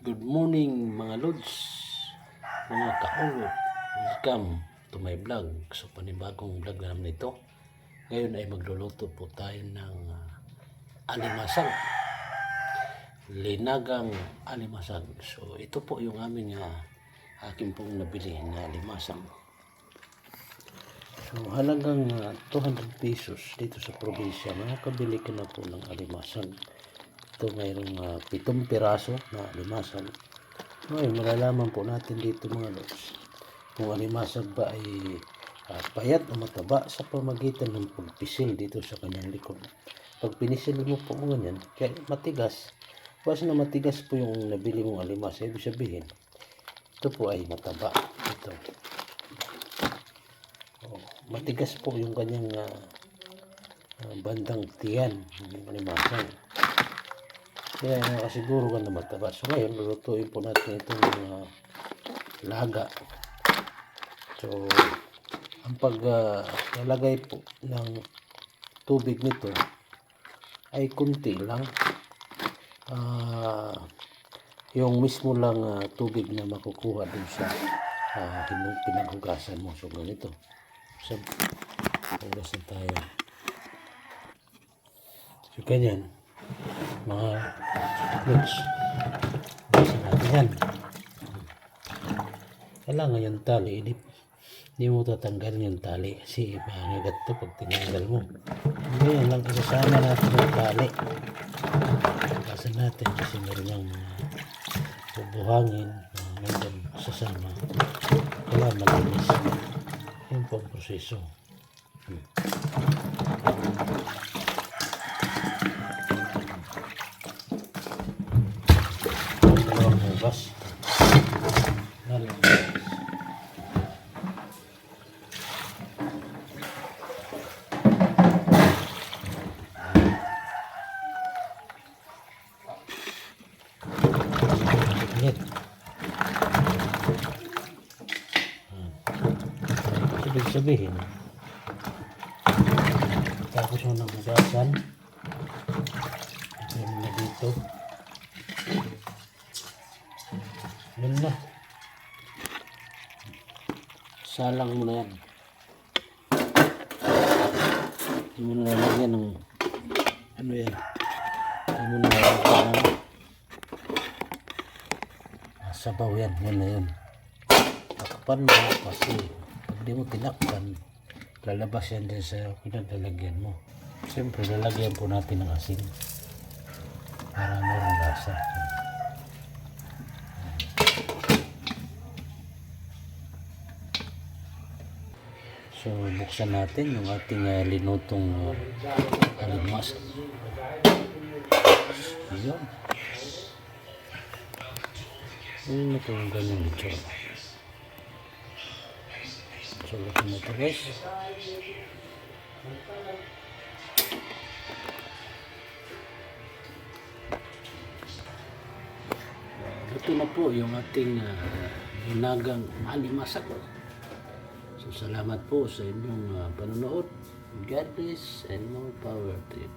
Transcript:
Good morning mga lods, mga kaulot. Welcome to my vlog. So panibagong vlog na naman ito. Ngayon ay magluluto po tayo ng alimasag. Linagang alimasag. So ito po yung aming aking pong nabili na alimasag. So halagang 200 pesos dito sa probinsya. Makakabili ka na po ng alimasag. Ito mayroong 7 piraso na alimasag. Ngayon malalaman po natin dito mga lods kung alimasag ba ay payat o mataba sa pamagitan ng pagpisil dito sa kanyang likod. Pag pinisil mo po ganyan, kaya matigas. Basta na matigas po yung nabili mong alimasag, ibig sabihin ito po ay mataba. Ito matigas po yung kanyang bandang tiyan ng alimasag. Kaya nakasiguro ka na mataba. So ngayon, lulutuin po natin itong laga. So, ang paglalagay po ng tubig nito ay kunti lang. Yung mismo lang tubig na makukuha dun sa pinaghugasan mo. So, ganito. So, hugasan tayo. So, ganyan. Mga lods, basta natin yan. Kailangan yung tali, hindi mo tatanggalin yung tali kasi mahangagat ito pag tinanggal mo. Ngayon lang isasama natin yung tali. Basta natin kasi meron yung bubuhangin ngayon sasama. Kailangan malinis yung pang proseso. Bas. Ibig sabihin tapos mo ng hugasan ito na dito. Yun na. Salang mo na yan. Hindi mo na lalagyan ng ano yan. Hindi mo na lalagyan ng sabaw yan. Yan na yun. Takpan mo kasi pag di mo tinakpan lalabas yan din sa pinaglalagyan mo. Siyempre lalagyan po natin ng asin para mayroong lasa. So, buksan natin yung ating linutong alimasag. Ayan. Ayan ito yung ganyan ito. So, lukin mo ito guys. Ito na po yung ating linagang alimasag. So, salamat po sa inyong panonood. God bless and more power to you.